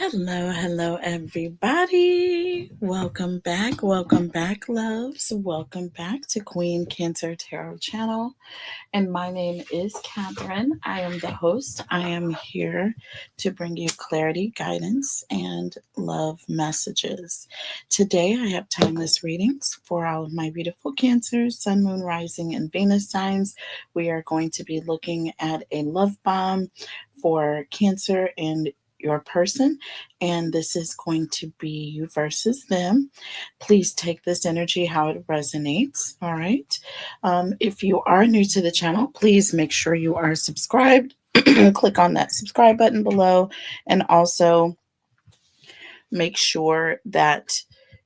Hello, everybody. Welcome back, loves. Welcome back to Queen Cancer Tarot channel. And my name is Catherine. I am the host. I am here to bring you clarity, guidance, and love messages. Today, I have timeless readings for all of my beautiful Cancers, Sun, Moon, Rising, and Venus signs. We are going to be looking at a love bomb for Cancer and your person, and this is going to be you versus them. Please take this energy how it resonates. All right. If you are new to the channel, please make sure you are subscribed. Click on that subscribe button below, and also make sure that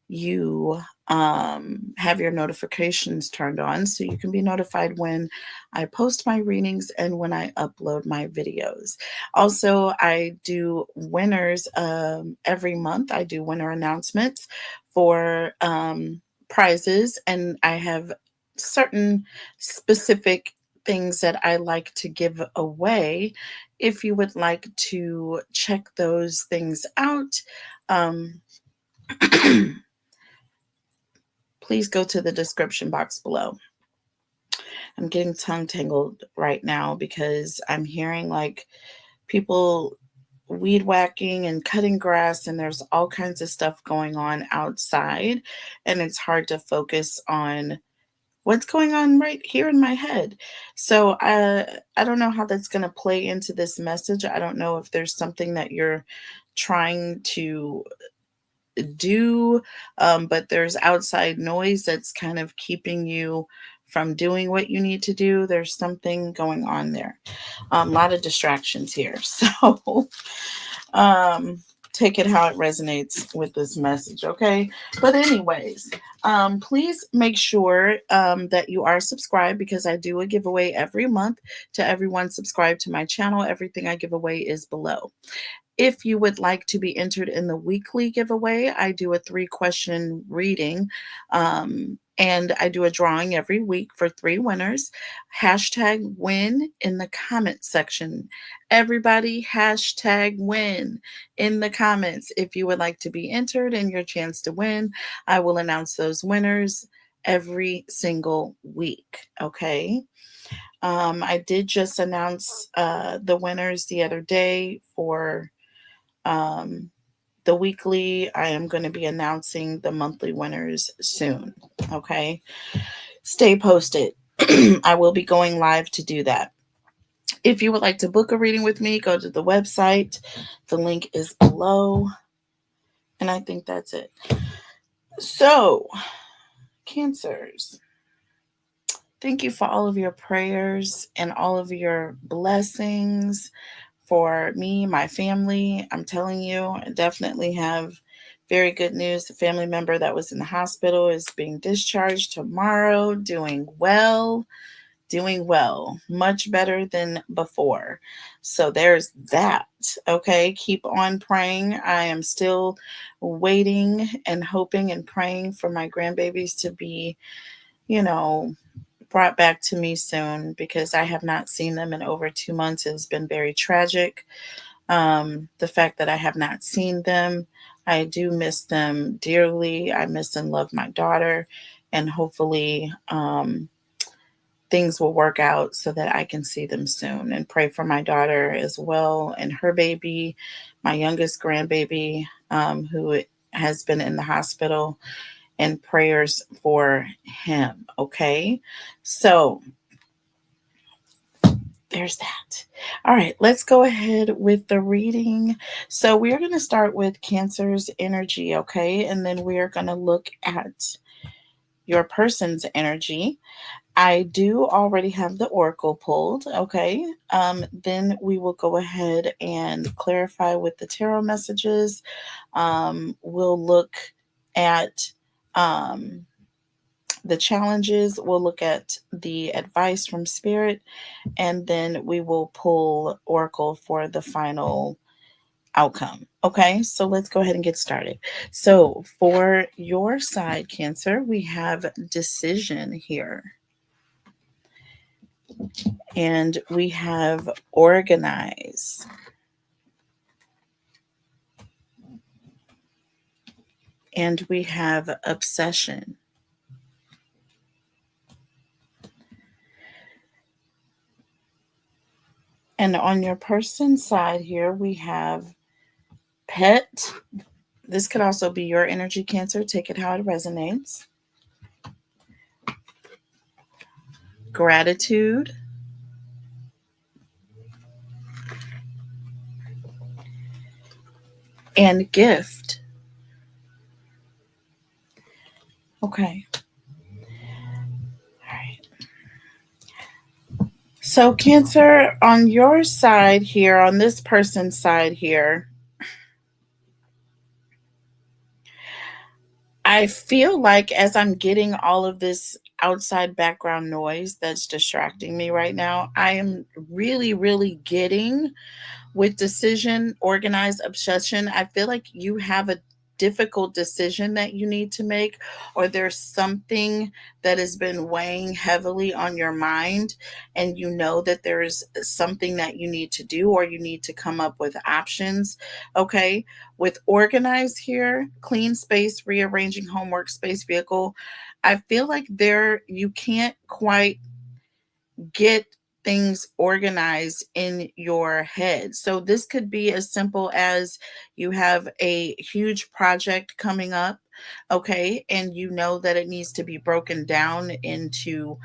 you have your notifications turned on so you can be notified when I post my readings and when I upload my videos. Also, I do winners every month. I do winner announcements for prizes, and I have certain specific things that I like to give away. If you would like to check those things out, um, please go to the description box below. I'm getting tongue tangled right now because I'm hearing like people weed whacking and cutting grass, and there's all kinds of stuff going on outside, and it's hard to focus on what's going on right here in my head. So I don't know how that's going to play into this message. I don't know if there's something that you're trying to do, but there's outside noise that's kind of keeping you from doing what you need to do. There's something going on there. A lot of distractions here. So um, take it how it resonates with this message, okay? But, anyways, please make sure that you are subscribed, because I do a giveaway every month to everyone subscribed to my channel. Everything I give away is below. If you would like to be entered in the weekly giveaway, I do a 3-question reading. And I do a drawing every week for 3 winners. Hashtag win in the comment section. Everybody, hashtag win in the comments. If you would like to be entered and your chance to win, I will announce those winners every single week. Okay. I did just announce the winners the other day for um, the weekly. I am going to be announcing the monthly winners soon. Okay. Stay posted. I will be going live to do that. If you would like to book a reading with me, go to the website. The link is below. And I think that's it. So, Cancers, thank you for all of your prayers and all of your blessings for me, my family. I'm telling you, I definitely have very good news. The family member that was in the hospital is being discharged tomorrow, doing well, much better than before. So there's that. Okay, keep on praying. I am still waiting and hoping and praying for my grandbabies to be, you know, brought back to me soon, because I have not seen them in over 2 months. It has been very tragic. The fact that I have not seen them, I do miss them dearly. I miss and love my daughter, and hopefully things will work out so that I can see them soon. And pray for my daughter as well and her baby, my youngest grandbaby, who has been in the hospital, and prayers for him. Okay, so there's that. All right, let's go ahead with the reading. So we are going to start with Cancer's energy, okay? And then we are going to look at your person's energy. I do already have the oracle pulled, okay? Then we will go ahead and clarify with the tarot messages. We'll look at the challenges, we'll look at the advice from spirit, and then we will pull oracle for the final outcome. Okay, so let's go ahead and get started. So for your side, Cancer, we have decision here, and we have organize, And we have obsession. And on your person's side here, we have pet. This could also be your energy, Cancer. Take it how it resonates. Gratitude. And gift. Okay. All right. So, Cancer, on your side here, on this person's side here, I feel like as I'm getting all of this outside background noise that's distracting me right now, I am really, really getting with decision, organized obsession. I feel like you have a difficult decision that you need to make, or there's something that has been weighing heavily on your mind, and you know that there's something that you need to do, or you need to come up with options. Okay. With organized here, clean space, rearranging homework space, vehicle, I feel like there you can't quite get things organized in your head. So this could be as simple as you have a huge project coming up, okay, and you know that it needs to be broken down into,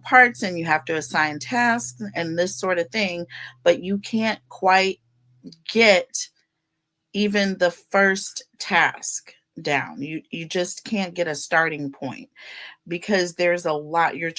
parts, and you have to assign tasks and this sort of thing, but you can't quite get even the first task down. You just can't get a starting point because there's a lot you're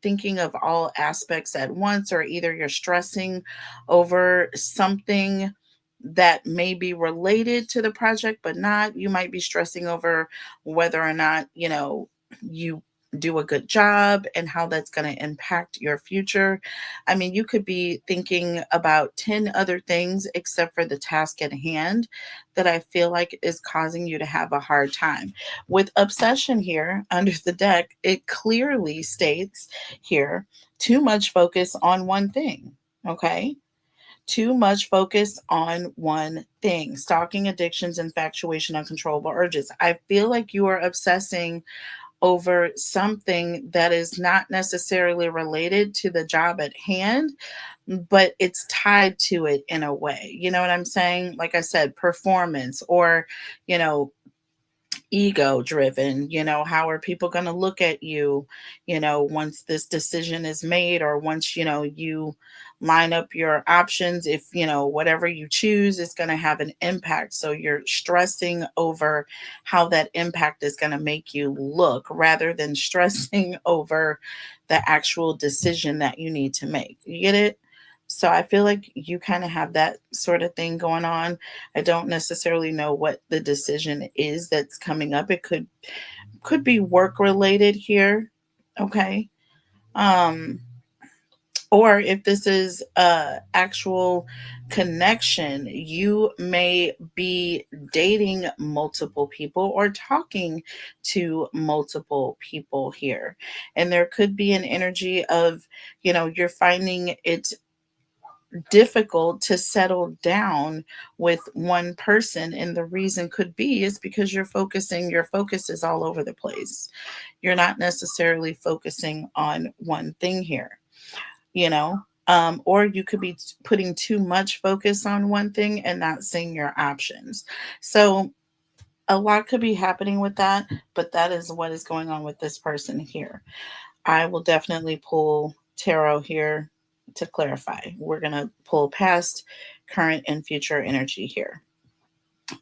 thinking of all aspects at once, or either you're stressing over something that may be related to the project but not. You might be stressing over whether or not you do a good job and how that's going to impact your future. I mean, you could be thinking about 10 other things except for the task at hand that I feel like is causing you to have a hard time. With obsession here under the deck, it clearly states here too much focus on one thing. Okay. Too much focus on one thing. Stalking, addictions, infatuation, uncontrollable urges. I feel like you are obsessing over something that is not necessarily related to the job at hand, but it's tied to it in a way. You know what I'm saying? Like I said, performance, or, you know, ego driven. How are people going to look at you, once this decision is made, or once, you line up your options, if, whatever you choose is going to have an impact. So you're stressing over how that impact is going to make you look rather than stressing over the actual decision that you need to make. You get it? So I feel like you kind of have that sort of thing going on. I don't necessarily know what the decision is that's coming up. It could be work related here. Okay. Um or if this is a actual connection, you may be dating multiple people or talking to multiple people here. And there could be an energy of, you're finding it difficult to settle down with one person, and the reason could be is because your focus is all over the place. You're not necessarily focusing on one thing here, you know or you could be putting too much focus on one thing and not seeing your options. So a lot could be happening with that, but that is what is going on with this person here. I will definitely pull tarot here to clarify. We're going to pull past, current, and future energy here.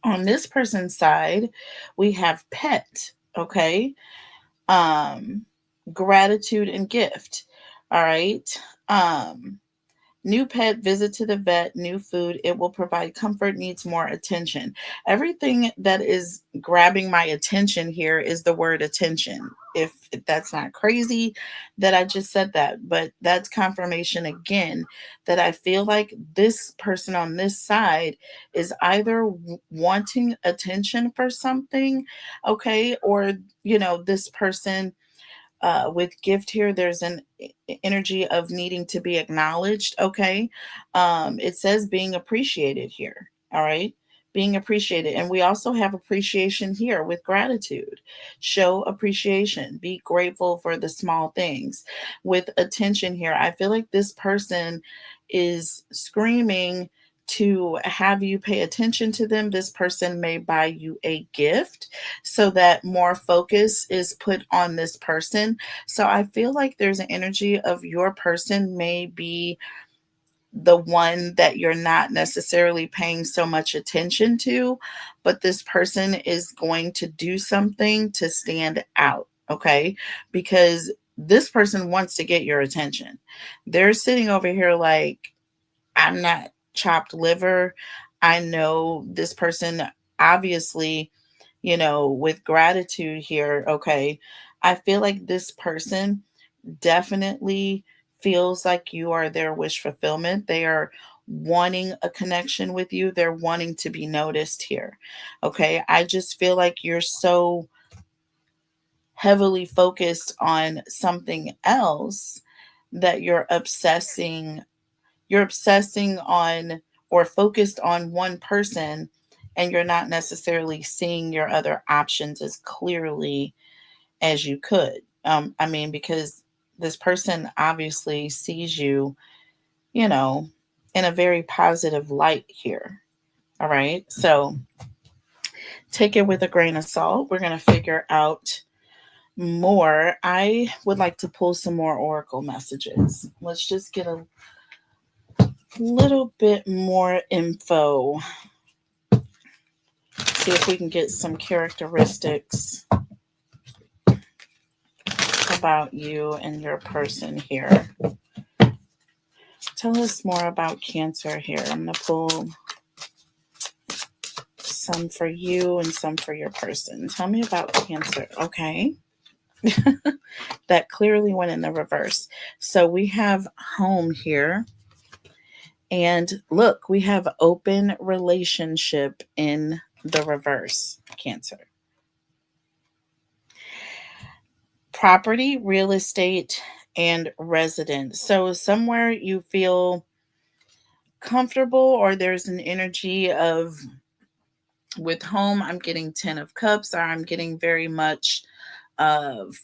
On this person's side, we have pet, okay? Um Gratitude and gift. All right. Um New pet, visit to the vet, new food. It will provide comfort, needs more attention. Everything that is grabbing my attention here is the word attention. If that's not crazy that I just said that, but that's confirmation again that I feel like this person on this side is either wanting attention for something, okay, or, this person with gift here, there's an energy of needing to be acknowledged. Okay. It says being appreciated here. All right. being appreciated. And we also have appreciation here with gratitude. Show appreciation, be grateful for the small things. With attention here, I feel like this person is screaming to have you pay attention to them. This person may buy you a gift so that more focus is put on this person. So I feel like there's an energy of your person may be the one that you're not necessarily paying so much attention to, but this person is going to do something to stand out, okay? Because this person wants to get your attention. They're sitting over here like, I'm not chopped liver. I know this person, obviously, with gratitude here, okay? I feel like this person definitely feels like you are their wish fulfillment. They are wanting a connection with you. They're wanting to be noticed here. Okay. I just feel like you're so heavily focused on something else that you're obsessing on or focused on one person, and you're not necessarily seeing your other options as clearly as you could. I mean, because this person obviously sees you, you know, in a very positive light here. All right. So take it with a grain of salt. We're going to figure out more. I would like to pull some more oracle messages. Let's just get a little bit more info. See if we can get some characteristics about you and your person here. Tell us more about Cancer here. I'm going to pull some for you and some for your person. Tell me about Cancer. Okay. That clearly went in the reverse. So we have home here. And look, we have open relationship in the reverse, Cancer. Property, real estate, and residence. So somewhere you feel comfortable, or there's an energy of, with home, I'm getting 10 of cups, or I'm getting very much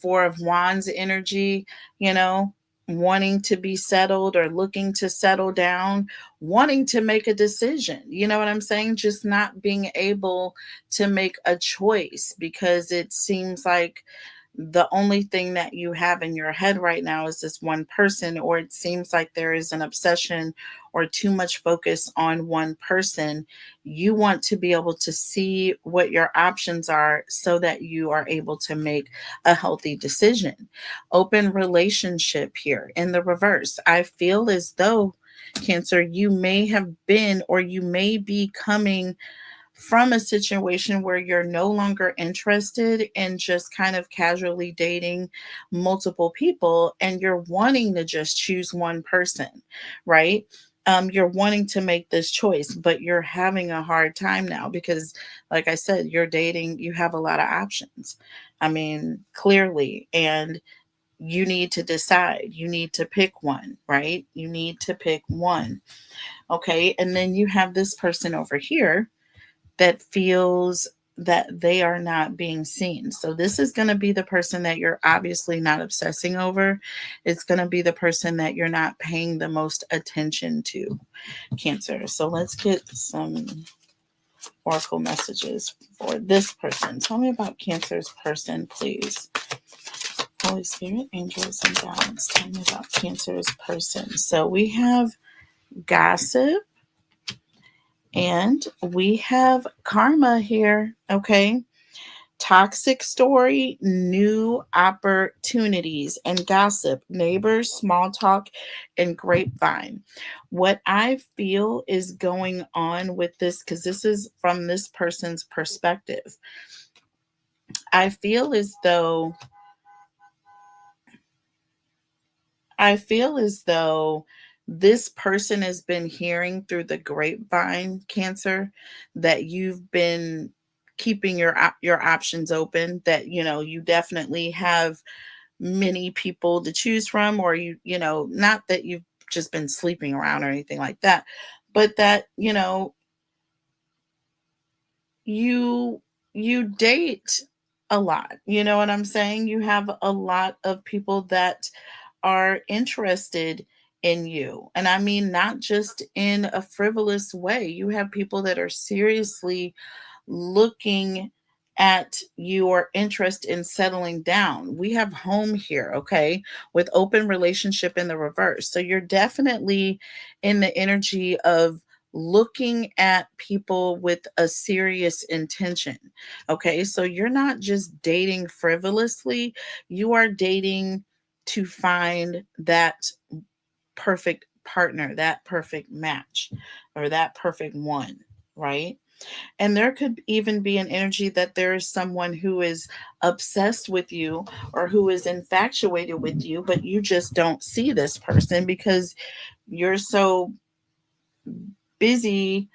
Four of Wands energy, you know, wanting to be settled or looking to settle down, wanting to make a decision. You know what I'm saying? Just not being able to make a choice because it seems like the only thing that you have in your head right now is this one person, or it seems like there is an obsession or too much focus on one person. You want to be able to see what your options are so that you are able to make a healthy decision. Open relationship here in the reverse. I feel as though, Cancer, you may have been, or you may be coming from a situation where you're no longer interested in just kind of casually dating multiple people, and you're wanting to just choose one person, right? You're wanting to make this choice, but you're having a hard time now because, like I said, you're dating, you have a lot of options. I mean, clearly, and you need to decide. You need to pick one, right? You need to pick one. Okay. And then you have this person over here that feels that they are not being seen. So this is going to be the person that you're obviously not obsessing over. It's going to be the person that you're not paying the most attention to, Cancer. So let's get some oracle messages for this person. Tell me about Cancer's person, please. Holy Spirit, angels, and guides. Tell me about Cancer's person. So we have gossip. And we have karma here, okay? Toxic story, new opportunities, and gossip, neighbors, small talk, and grapevine. What I feel is going on with this, because this is from this person's perspective, I feel as though I feel as though this person has been hearing through the grapevine, Cancer, that you've been keeping your options open, that you definitely have many people to choose from, or not that you've just been sleeping around or anything like that, but that you date a lot. You know what I'm saying? You have a lot of people that are interested in you. And I mean, not just in a frivolous way. You have people that are seriously looking at your interest in settling down. We have home here, okay, with open relationship in the reverse. So you're definitely in the energy of looking at people with a serious intention. Okay, so you're not just dating frivolously, you are dating to find that perfect partner, that perfect match, or that perfect one, right? And there could even be an energy that there is someone who is obsessed with you or who is infatuated with you, but you just don't see this person because you're so busy,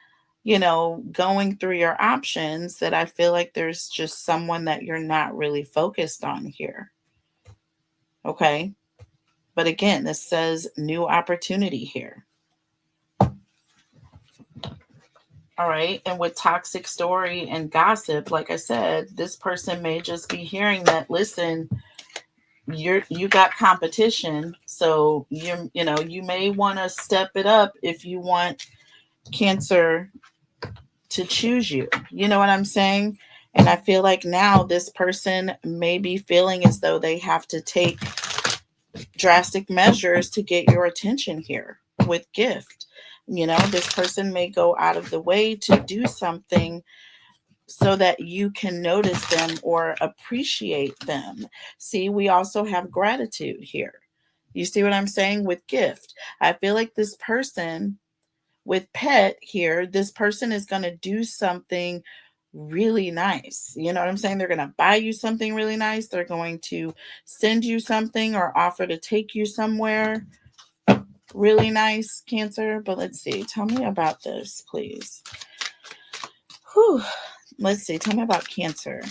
going through your options that I feel like there's just someone that you're not really focused on here. Okay. But again, this says new opportunity here. All right. And with toxic story and gossip, like I said, this person may just be hearing that, listen, you got competition. So you may want to step it up if you want Cancer to choose you. You know what I'm saying? And I feel like now this person may be feeling as though they have to take drastic measures to get your attention here with gift. This person may go out of the way to do something so that you can notice them or appreciate them. See, we also have gratitude here. You see what I'm saying with gift? I feel like this person with pet here, this person is going to do something really nice. You know what I'm saying? They're going to buy you something really nice. They're going to send you something or offer to take you somewhere really nice, Cancer. But let's see. Tell me about this, please. Whew. Let's see. Tell me about Cancer.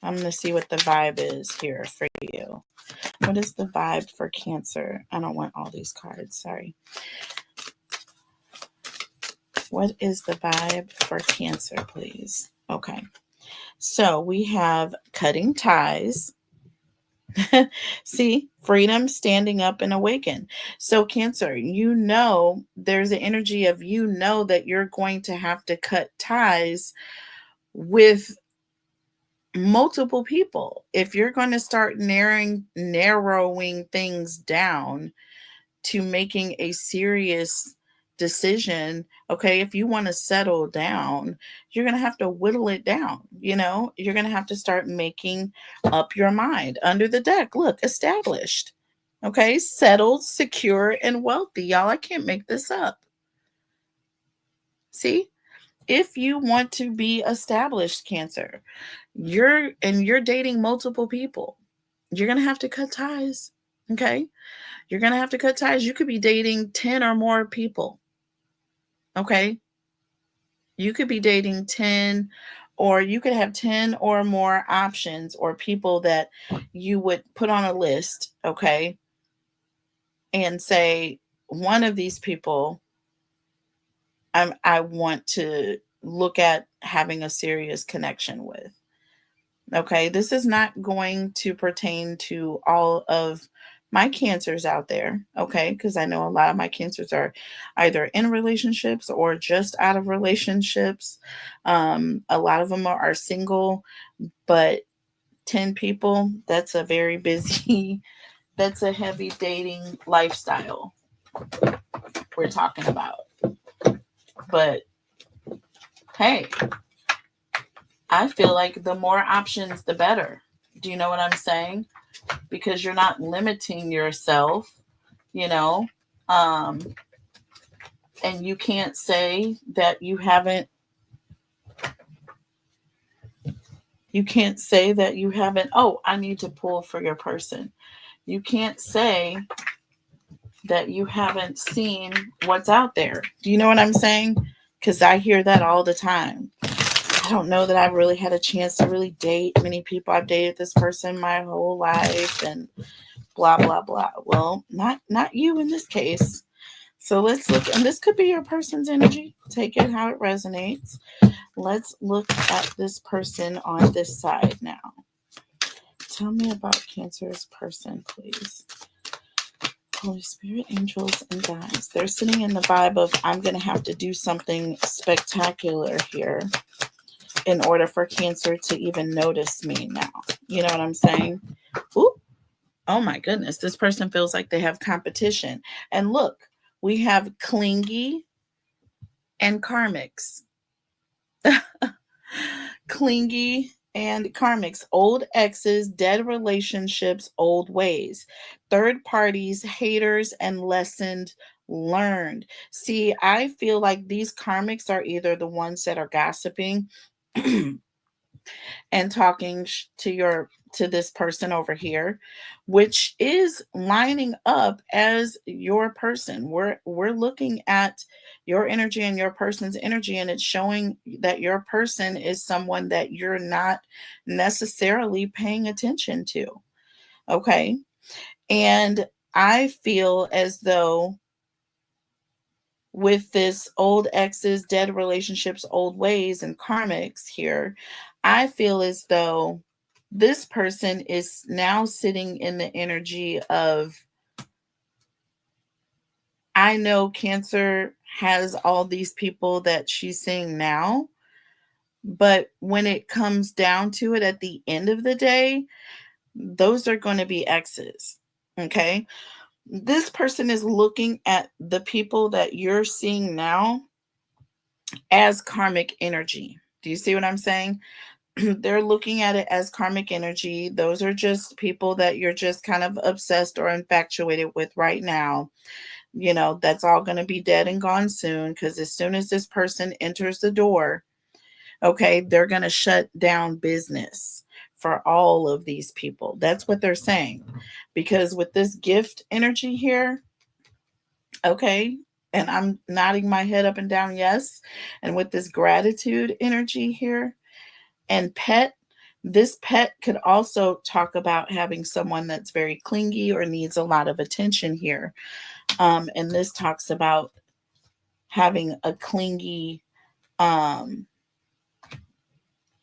I'm going to see what the vibe is here for you. What is the vibe for Cancer? I don't want all these cards. Sorry. What is the vibe for Cancer, please? Okay. So we have cutting ties. See, freedom, standing up, and awaken. So, Cancer, there's an energy of that you're going to have to cut ties with multiple people. If you're going to start narrowing things down to making a serious decision, okay, if you want to settle down, you're going to have to whittle it down. You're going to have to start making up your mind. Under the deck, look, established, okay, settled, secure, and wealthy. Y'all, I can't make this up. See, if you want to be established, Cancer, you're dating multiple people, you're going to have to cut ties. Okay, you're going to have to cut ties. You could be dating 10 or more people. Okay. You could be dating 10, or you could have 10 or more options or people that you would put on a list. Okay. And say, one of these people, I want to look at having a serious connection with. Okay. This is not going to pertain to all of my Cancers out there. Okay. Because I know a lot of my Cancers are either in relationships or just out of relationships. A lot of them are single, but 10 people, that's a very busy, that's a heavy dating lifestyle we're talking about. But hey, I feel like the more options, the better. Do you know what I'm saying? Because you're not limiting yourself, you know, um, and you can't say that you haven't. You can't say that you haven't. Oh, I need to pull for your person. You can't say that you haven't seen what's out there. Do you know what I'm saying? Because I hear that all the time. I don't know that I've really had a chance to really date many people. I've dated this person my whole life and blah blah blah. Well, not you in this case. So let's look, and this could be your person's energy. Take it how it resonates. Let's look at this person on this side now. Tell me about Cancer's person, please. Holy Spirit, angels, and guides. They're sitting in the vibe of, I'm going to have to do something spectacular here in order for Cancer to even notice me now. You know what I'm saying? Ooh. Oh my goodness. This person feels like they have competition. And look, we have clingy and karmics. Clingy and karmics, old exes, dead relationships, old ways, third parties, haters, and lessons learned. See, I feel like these karmics are either the ones that are gossiping and talking to this person over here, which is lining up as your person. We're looking at your energy and your person's energy, and it's showing that your person is someone that you're not necessarily paying attention to. Okay. And I feel as though with this old exes, dead relationships, old ways, and karmics here, I feel as though this person is now sitting in the energy of, I know Cancer has all these people that she's seeing now, but when it comes down to it at the end of the day, those are going to be exes. Okay. This person is looking at the people that you're seeing now as karmic energy. Do you see what I'm saying? They're looking at it as karmic energy. Those are just people that you're just kind of obsessed or infatuated with right now. You know, that's all going to be dead and gone soon, because as soon as this person enters the door, okay, they're going to shut down business for all of these people. That's what they're saying. Because with this gift energy here, okay, and I'm nodding my head up and down, yes. And with this gratitude energy here and pet, this pet could also talk about having someone that's very clingy or needs a lot of attention here. And this talks about having a clingy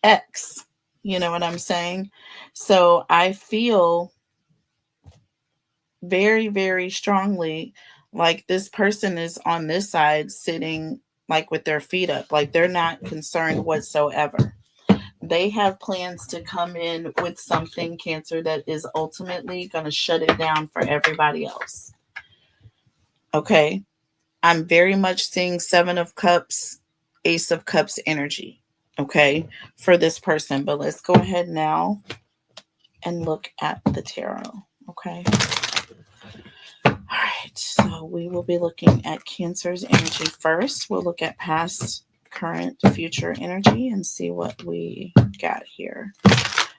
ex. You know what I'm saying? So I feel very, very strongly like this person is on this side sitting like with their feet up, like they're not concerned whatsoever. They have plans to come in with something, Cancer, that is ultimately going to shut it down for everybody else. Okay. I'm very much seeing Seven of Cups, Ace of Cups energy. Okay. For this person. But let's go ahead now and look at the tarot. Okay. All right. So we will be looking at Cancer's energy first. We'll look at past, current, future energy and see what we got here.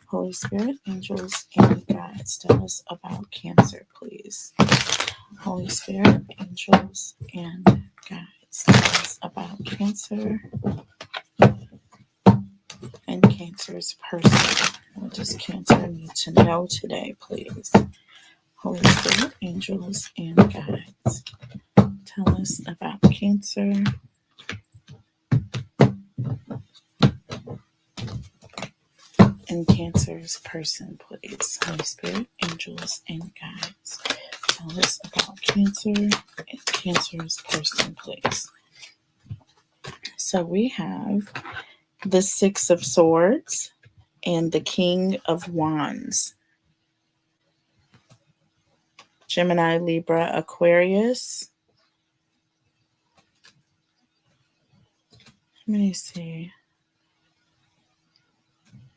Holy Spirit, angels, and guides, tell us about Cancer, please. Holy Spirit, angels, and guides, tell us about Cancer and Cancer's person. What does Cancer need to know today, please? Holy Spirit, angels, and guides, tell us about Cancer and Cancer's person, please. Holy Spirit, angels, and guides, tell us about Cancer and Cancer's person, please. So we have the Six of Swords and the King of Wands. Gemini, Libra, Aquarius. Let me see.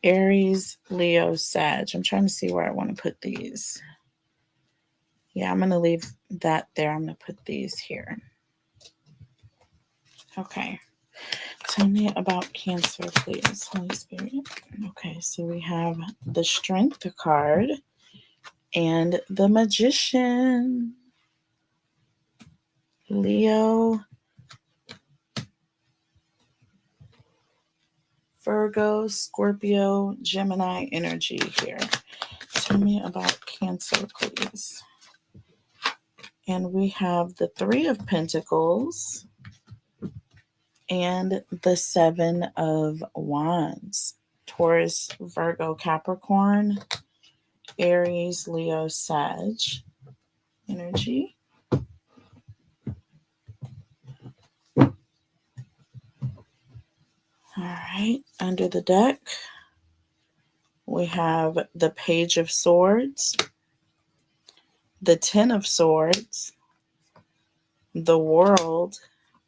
Aries, Leo, Sag. I'm trying to see where I want to put these. Yeah, I'm going to leave that there. I'm going to put these here. Okay. Tell me about Cancer, please, Holy Spirit. Okay, so we have the Strength card and the Magician. Leo, Virgo, Scorpio, Gemini energy here. Tell me about Cancer, please. And we have the Three of Pentacles and the Seven of Wands. Taurus, Virgo, Capricorn, Aries, Leo, Sag energy. All right, under the deck, we have the Page of Swords, the Ten of Swords, the World,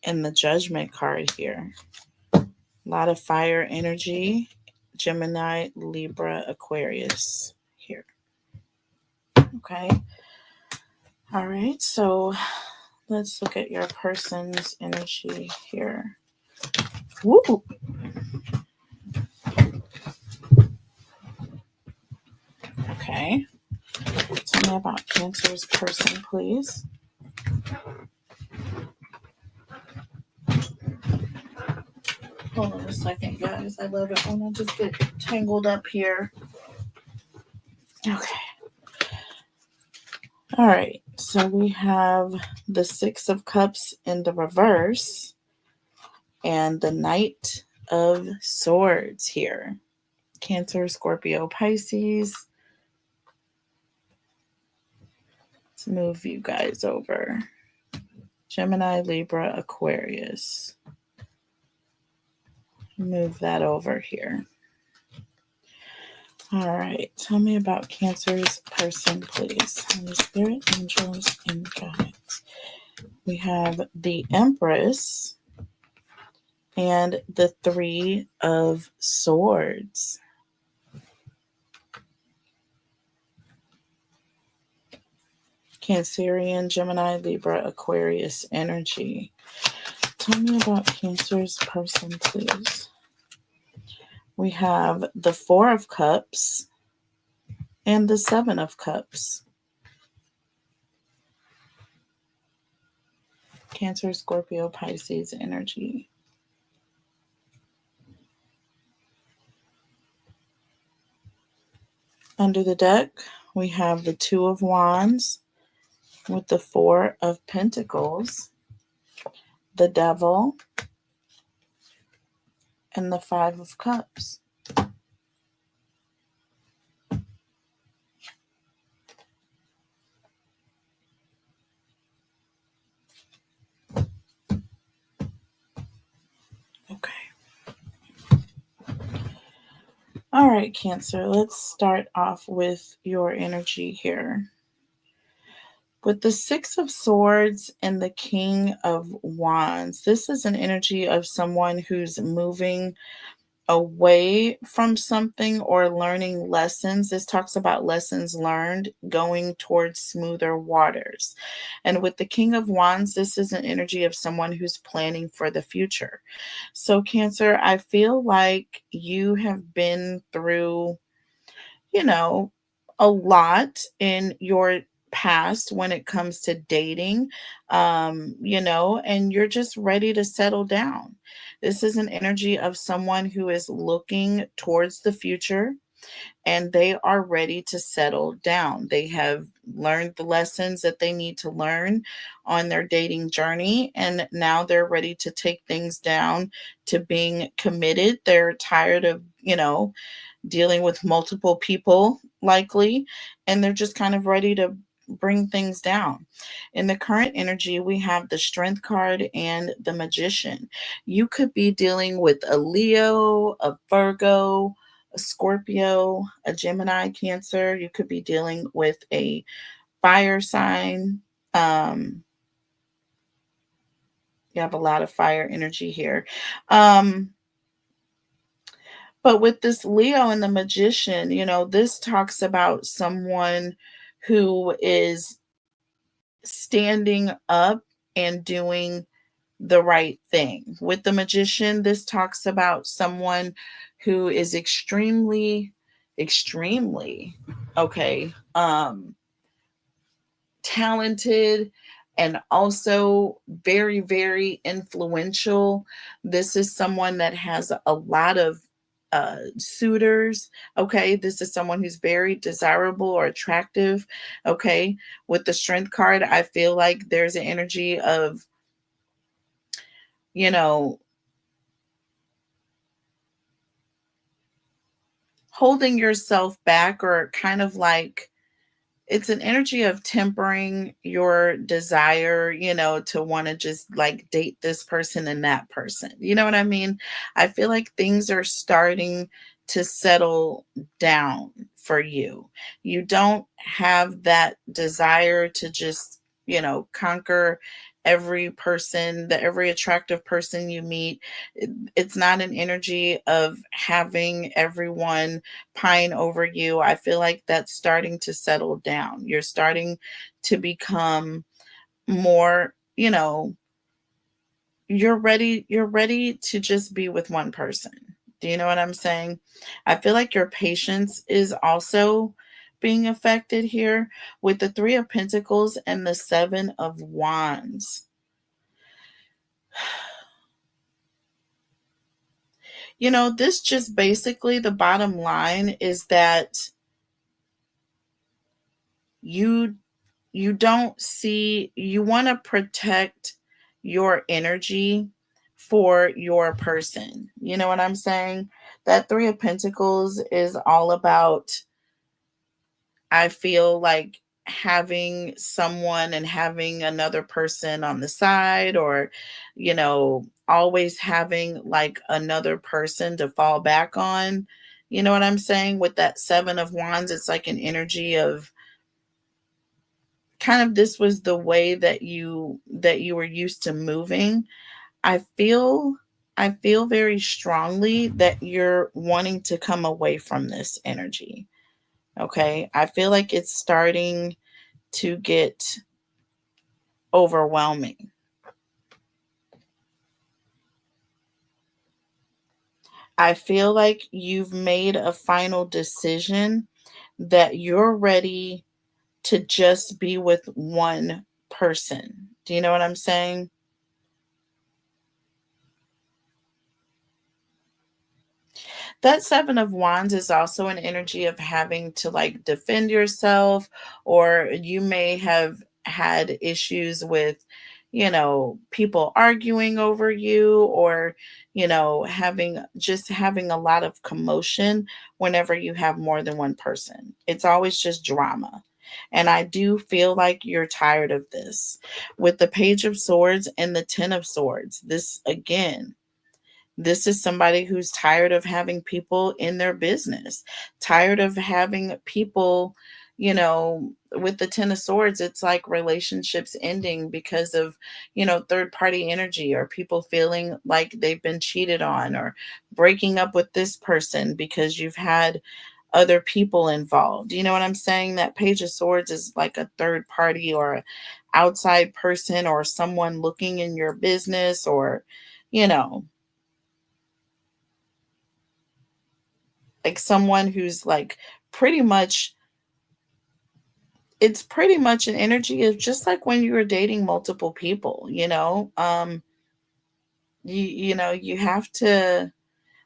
and the Judgment card here. A lot of fire energy. Gemini, Libra, Aquarius here. Okay. All right. So let's look at your person's energy here. Woo! Okay. Tell me about Cancer's person, please. Hold on a second, guys. I love it when I just get tangled up here. Okay. All right. So we have the Six of Cups in the reverse and the Knight of Swords here. Cancer, Scorpio, Pisces. Let's move you guys over. Gemini, Libra, Aquarius. Move that over here. All right. Tell me about Cancer's person, please. Holy Spirit, angels, and guides. We have the Empress and the Three of Swords. Cancerian, Gemini, Libra, Aquarius energy. Tell me about Cancer's person, please. We have the Four of Cups and the Seven of Cups. Cancer, Scorpio, Pisces energy. Under the deck, we have the Two of Wands with the Four of Pentacles, the Devil, and the Five of Cups. Okay. All right, Cancer, let's start off with your energy here. With the Six of Swords and the King of Wands, this is an energy of someone who's moving away from something or learning lessons. This talks about lessons learned, going towards smoother waters. And with the King of Wands, this is an energy of someone who's planning for the future. So, Cancer, I feel like you have been through, a lot in your past when it comes to dating, and you're just ready to settle down. This is an energy of someone who is looking towards the future and they are ready to settle down. They have learned the lessons that they need to learn on their dating journey, and now they're ready to take things down to being committed. They're tired of, dealing with multiple people, likely, and they're just kind of ready to bring things down. In the current energy, we have the Strength card and the Magician. You could be dealing with a Leo, a Virgo, a Scorpio, a Gemini, Cancer. You could be dealing with a fire sign. You have a lot of fire energy here. But with this Leo and the Magician, this talks about someone who is standing up and doing the right thing. With the Magician, this talks about someone who is extremely, extremely, okay, talented and also very, very influential. This is someone that has a lot of suitors. Okay, this is someone who's very desirable or attractive. Okay, with the strength card, I feel like there's an energy of, you know, holding yourself back, or kind of like it's an energy of tempering your desire, to want to just like date this person and that person. You know what I mean? I feel like things are starting to settle down for you. You don't have that desire to just, conquer every person, every attractive person you meet. It's not an energy of having everyone pine over you. I feel like that's starting to settle down. You're starting to become more, you're ready to just be with one person. Do you know what I'm saying? I feel like your patience is also being affected here with the 3 of Pentacles and the 7 of Wands. This just basically, the bottom line is that you don't see, you want to protect your energy for your person. You know what I'm saying? That 3 of Pentacles is all about, I feel like, having someone and having another person on the side, or always having like another person to fall back on. You know what I'm saying? With that 7 of Wands, it's like an energy of, kind of, this was the way that you were used to moving. I feel very strongly that you're wanting to come away from this energy. Okay? I feel like it's starting to get overwhelming. I feel like you've made a final decision that you're ready to just be with one person. Do you know what I'm saying? That 7 of Wands is also an energy of having to like defend yourself, or you may have had issues with, people arguing over you, or, having a lot of commotion whenever you have more than one person. It's always just drama. And I do feel like you're tired of this. With the Page of Swords and the 10 of Swords, this is somebody who's tired of having people in their business, tired of having people, with the 10 of Swords, it's like relationships ending because of, third party energy, or people feeling like they've been cheated on, or breaking up with this person because you've had other people involved. You know what I'm saying? That Page of Swords is like a third party, or an outside person, or someone looking in your business, or, you know, like someone who's like pretty much, it's pretty much an energy of just like when you were dating multiple people. You have to,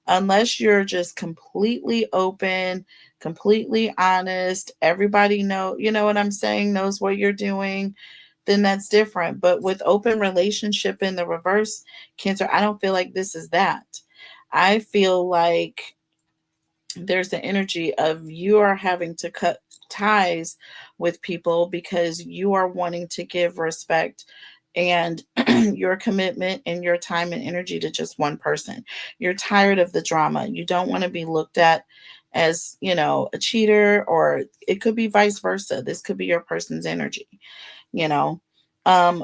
unless you're just completely open, completely honest, everybody what I'm saying, knows what you're doing, then that's different. But with open relationship in the reverse, Cancer, I don't feel like this is that. I feel like there's the energy of you are having to cut ties with people because you are wanting to give respect and your commitment and your time and energy to just one person. You're tired of the drama. You don't want to be looked at as, a cheater, or it could be vice versa. This could be your person's energy, you know.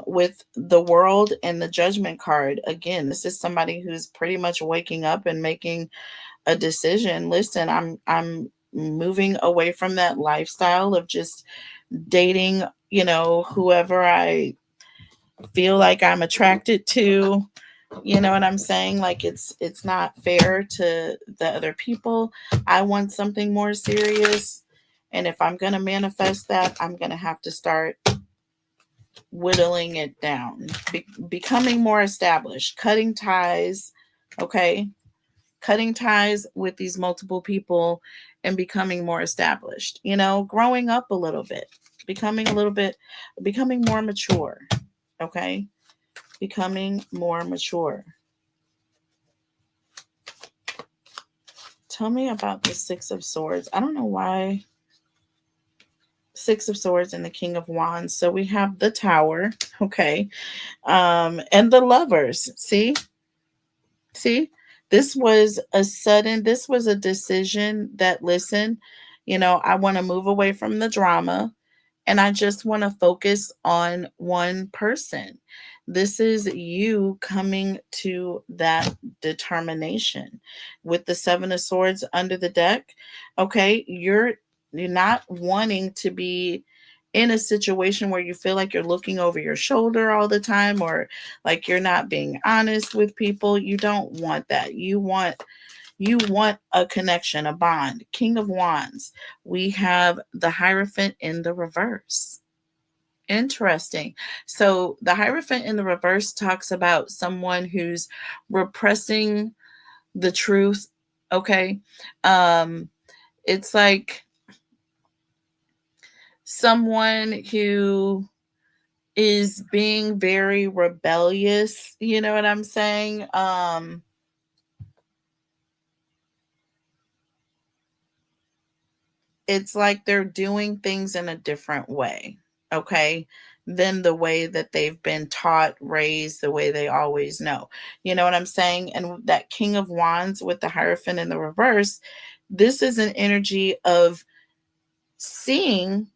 With the World and the Judgment card, again, this is somebody who's pretty much waking up and making a decision. Listen, I'm moving away from that lifestyle of just dating, whoever I feel like I'm attracted to. You know what I'm saying? Like it's not fair to the other people. I want something more serious. And if I'm going to manifest that, I'm going to have to start whittling it down, becoming more established, cutting ties. Okay. cutting ties with these multiple people and becoming more established, growing up a little bit, becoming more mature. Okay. Becoming more mature. Tell me about the Six of Swords. I don't know why. Six of Swords and the King of Wands. So we have the Tower. Okay. And the Lovers. See, this was a decision that, listen, I want to move away from the drama and I just want to focus on one person. This is you coming to that determination with the Seven of Swords under the deck. Okay. You're not wanting to be in a situation where you feel like you're looking over your shoulder all the time, or like you're not being honest with people. You don't want that. You want a connection, a bond. King of Wands. We have the Hierophant in the reverse. Interesting. So the Hierophant in the reverse talks about someone who's repressing the truth. Okay. It's like someone who is being very rebellious. You know what I'm saying? It's like they're doing things in a different way, okay, than the way that they've been taught, raised, the way they always know. You know what I'm saying? And that King of Wands with the Hierophant in the reverse, this is an energy of seeing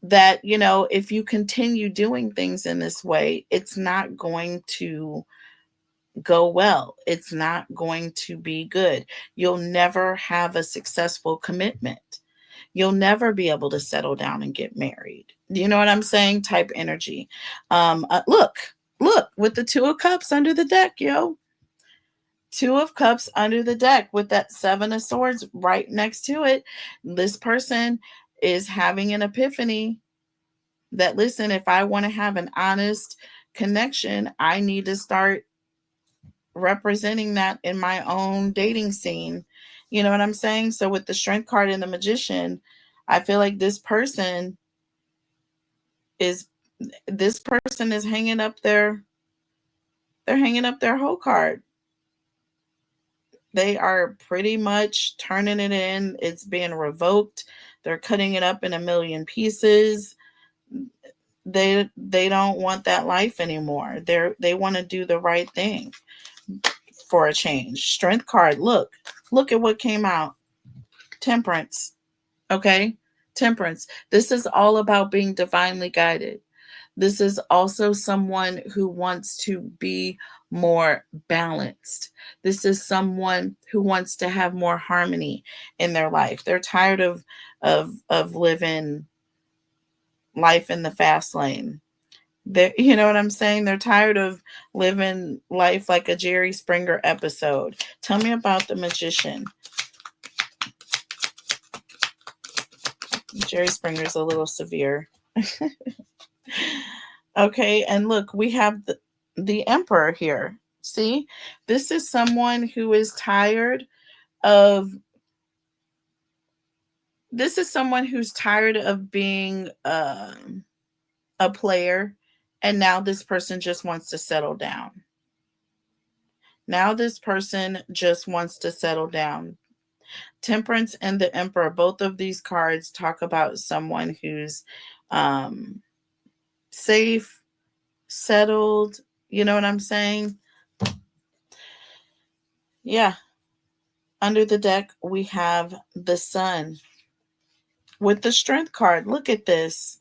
that, if you continue doing things in this way, it's not going to go well. It's not going to be good. You'll never have a successful commitment. You'll never be able to settle down and get married. You know what I'm saying? Type energy. Look, with the Two of Cups under the deck, yo. Two of Cups under the deck with that Seven of Swords right next to it. This person is having an epiphany that, listen, if I want to have an honest connection, I need to start representing that in my own dating scene. You know what I'm saying? So with the Strength card and the Magician, I feel like is this person is hanging up their whole card. They are pretty much turning it in. It's being revoked. They're cutting it up in a million pieces. They don't want that life anymore. They want to do the right thing for a change. Strength card. Look at what came out. Temperance. Okay? Temperance. This is all about being divinely guided. This is also someone who wants to be more balanced. This is someone who wants to have more harmony in their life. They're tired of living life in the fast lane. You know what I'm saying? They're tired of living life like a Jerry Springer episode. Tell me about the Magician. Jerry Springer's a little severe. Okay, and look, we have the Emperor here. See, this is someone who is tired of being a player, and now this person just wants to settle down. Now this person just wants to settle down. Temperance and the Emperor, both of these cards talk about someone who's safe, settled. You know what I'm saying? Yeah. Under the deck, we have the Sun with the Strength card. Look at this.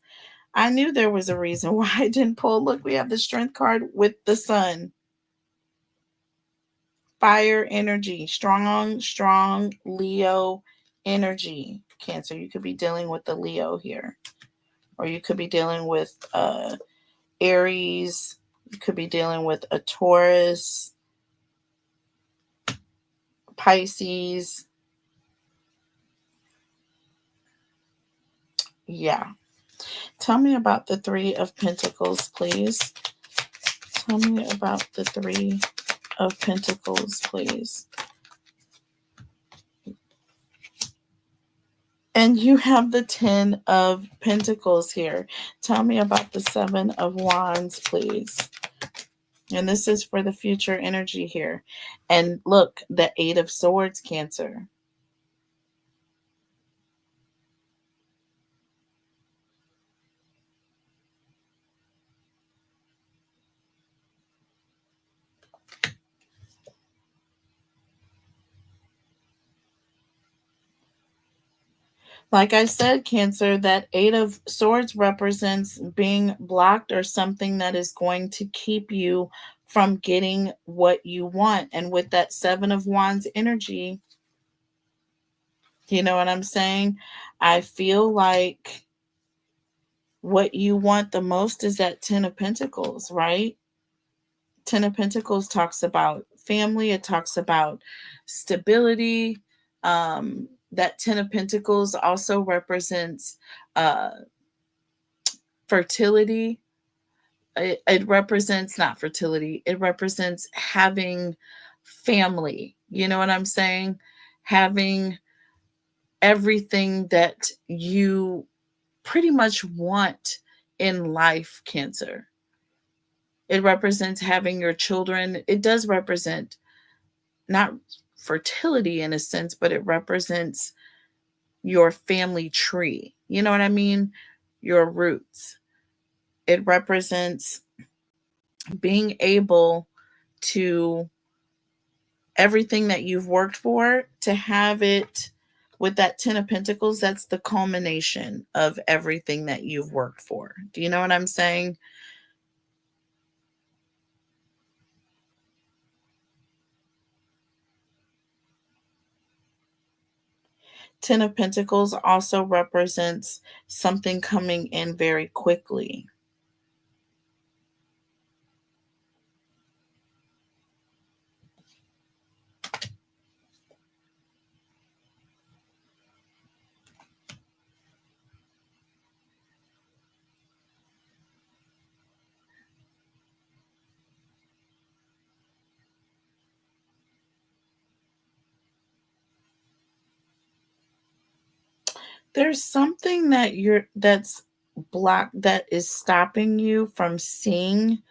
I knew there was a reason why I didn't pull. Look, we have the Strength card with the Sun. Fire energy, strong Leo energy. Cancer, you could be dealing with the Leo here. Or you could be dealing with Aries. You could be dealing with a Taurus, Pisces. Yeah. Tell me about the Three of Pentacles, please. Tell me about the Three of Pentacles, please. And you have the 10 of Pentacles here. Tell me about the 7 of Wands, please. And this is for the future energy here. And look, the 8 of Swords, Cancer. Like I said, Cancer, that 8 of Swords represents being blocked or something that is going to keep you from getting what you want. And with that 7 of Wands energy, you know what I'm saying? I feel like what you want the most is that 10 of Pentacles, right? 10 of Pentacles talks about family. It talks about stability. That 10 of Pentacles also represents uh, fertility. It represents not fertility. It represents having family. You know what I'm saying? Having everything that you pretty much want in life, Cancer. It represents having your children. It does represent not fertility in a sense, but it represents your family tree. You know what I mean? Your roots. It represents being able to everything that you've worked for, to have it with that 10 of Pentacles. That's the culmination of everything that you've worked for. Do you know what I'm saying? Ten of Pentacles also represents something coming in very quickly. There's something that's blocked, that is stopping you from seeing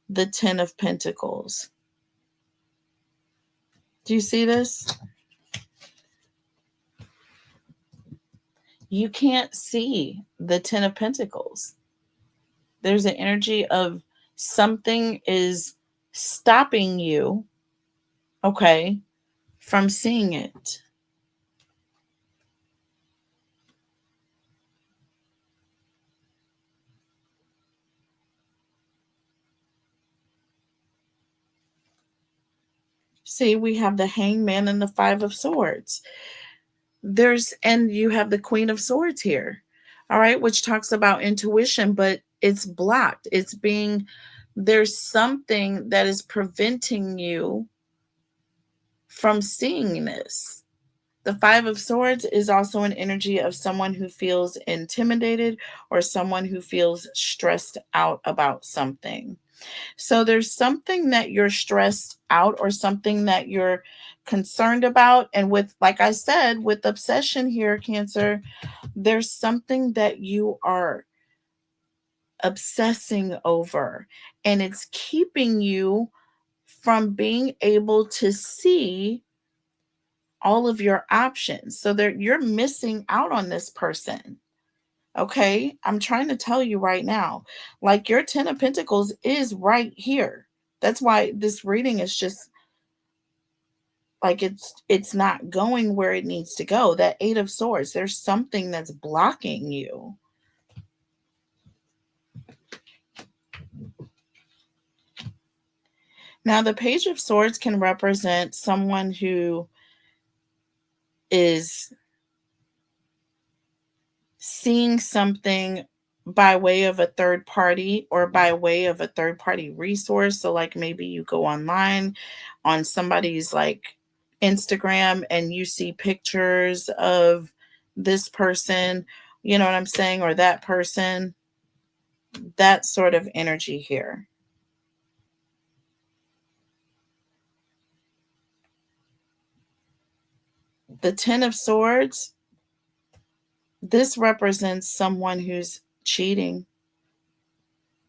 the 10 of Pentacles. Do you see this? You can't see the 10 of Pentacles. There's an energy of something is stopping you, okay, from seeing it. See, we have the Hangman and the 5 of Swords. And you have the Queen of Swords here, all right, which talks about intuition, but it's blocked. There's something that is preventing you from seeing this. The 5 of Swords is also an energy of someone who feels intimidated or someone who feels stressed out about something. So there's something that you're stressed out or something that you're concerned about. And with, like I said, with obsession here, Cancer, there's something that you are obsessing over, and it's keeping you from being able to see all of your options. So that you're missing out on this person. Okay, I'm trying to tell you right now, like your 10 of Pentacles is right here. That's why this reading is just like it's not going where it needs to go. That 8 of Swords, there's something that's blocking you. Now, the Page of Swords can represent someone who is seeing something by way of a third party or by way of a third party resource. So like maybe you go online on somebody's like Instagram and you see pictures of this person, you know what I'm saying, or that person. That sort of energy here. The Ten of Swords, this represents someone who's cheating,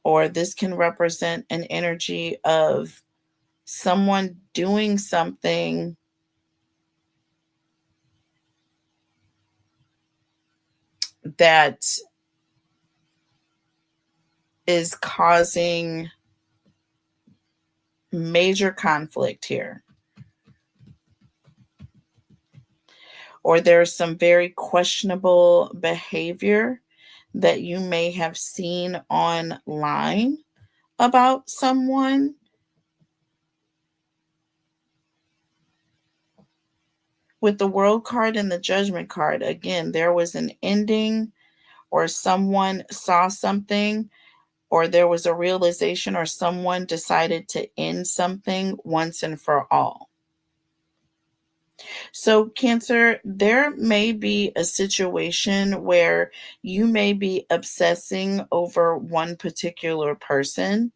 or this can represent an energy of someone doing something that is causing major conflict here. Or there's some very questionable behavior that you may have seen online about someone. With the World card and the Judgment card, again, there was an ending, or someone saw something, or there was a realization, or someone decided to end something once and for all. So, Cancer, there may be a situation where you may be obsessing over one particular person,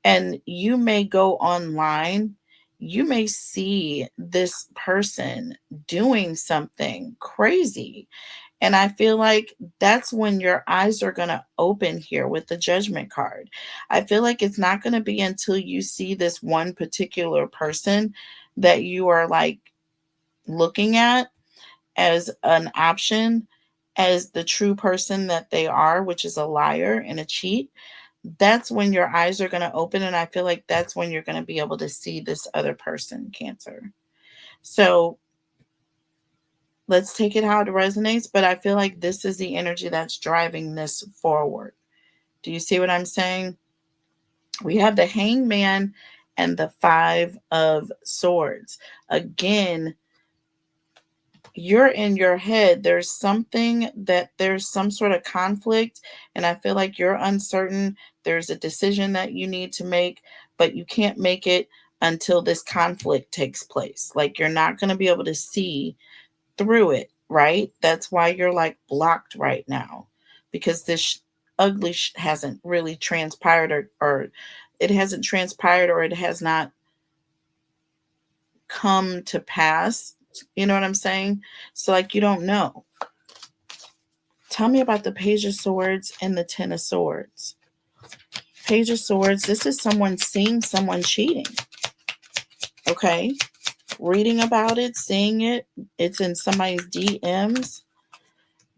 and you may go online. You may see this person doing something crazy. And I feel like that's when your eyes are going to open here with the Judgment card. I feel like it's not going to be until you see this one particular person that you are like looking at as an option, as the true person that they are, which is a liar and a cheat. That's when your eyes are going to open. And I feel like that's when you're going to be able to see this other person, Cancer. So let's take it how it resonates. But I feel like this is the energy that's driving this forward. Do you see what I'm saying? We have the Hangman and the Five of Swords. Again, you're in your head. There's something that there's some sort of conflict, and I feel like you're uncertain. There's a decision that you need to make, but you can't make it until this conflict takes place. Like, you're not going to be able to see through it, right? That's why you're like blocked right now, because this ugly hasn't really transpired, or it hasn't transpired, or it has not come to pass. You know what I'm saying? So, like, you don't know. Tell me about the Page of Swords and the Ten of Swords. Page of Swords, this is someone seeing someone cheating. Okay? Reading about it, seeing it, it's in somebody's DMs.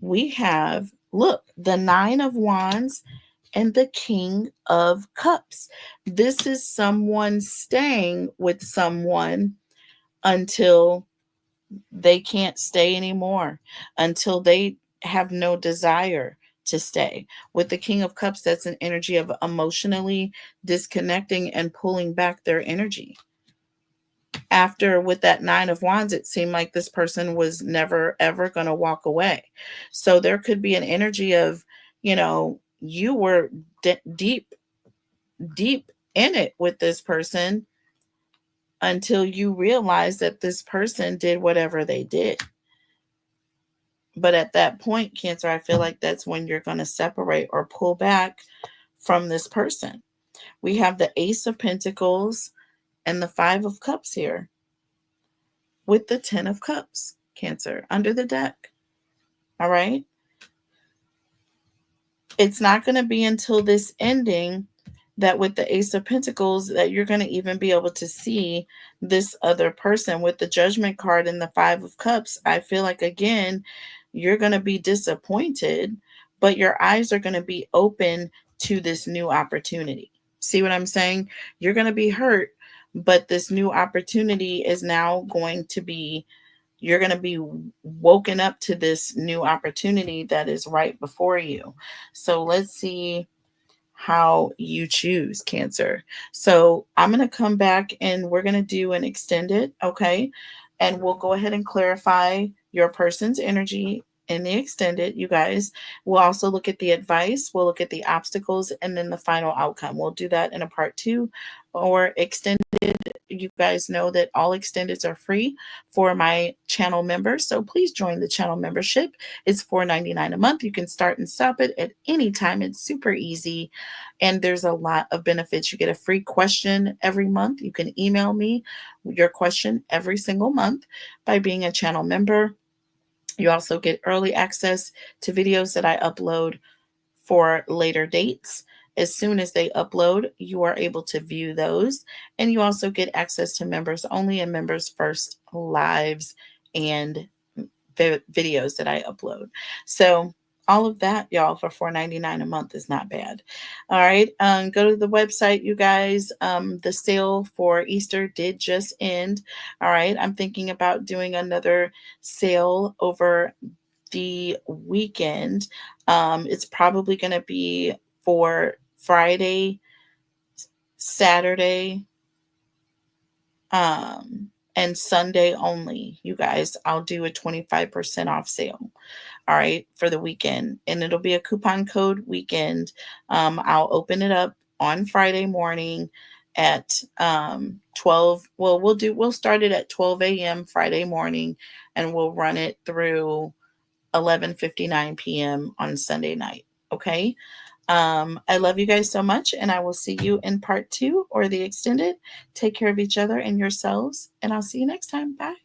We have, look, the Nine of Wands and the King of Cups. This is someone staying with someone until they can't stay anymore, until they have no desire to stay. With the King of Cups, that's an energy of emotionally disconnecting and pulling back their energy. After, with that Nine of Wands, it seemed like this person was never ever going to walk away. So there could be an energy of, you were deep in it with this person until you realize that this person did whatever they did. But at that point, Cancer, I feel like that's when you're going to separate or pull back from this person. We have the Ace of Pentacles and the Five of Cups here, with the Ten of Cups, Cancer, under the deck. All right? It's not going to be until this ending that, with the Ace of Pentacles, that you're going to even be able to see this other person. With the Judgment card and the Five of Cups, I feel like, again, you're going to be disappointed, but your eyes are going to be open to this new opportunity. See what I'm saying? You're going to be hurt, but this new opportunity is now going to be, you're going to be woken up to this new opportunity that is right before you. So let's see how you choose, Cancer. So I'm going to come back and we're going to do an extended, okay? And we'll go ahead and clarify your person's energy in the extended, you guys. We'll also look at the advice, we'll look at the obstacles, and then the final outcome. We'll do that in a part 2 or extended. You guys know that all extendeds are free for my channel members, so please join the channel membership. It's $4.99 a month. You can start and stop it at any time. It's super easy, and there's a lot of benefits. You get a free question every month. You can email me your question every single month by being a channel member. You also get early access to videos that I upload for later dates. As soon as they upload, you are able to view those. And you also get access to members only and members first lives and videos that I upload. So all of that, y'all, for $4.99 a month is not bad. All right, go to the website, you guys. The sale for Easter did just end. All right, I'm thinking about doing another sale over the weekend. It's probably going to be for Friday, Saturday, and Sunday only. You guys, I'll do a 25% off sale. All right, for the weekend, and it'll be a coupon code weekend. I'll open it up on Friday morning at 12. Well, we'll start it at 12 a.m. Friday morning, and we'll run it through 11:59 p.m. on Sunday night. Okay. I love you guys so much, and I will see you in part 2 or the extended. Take care of each other and yourselves, and I'll see you next time. Bye.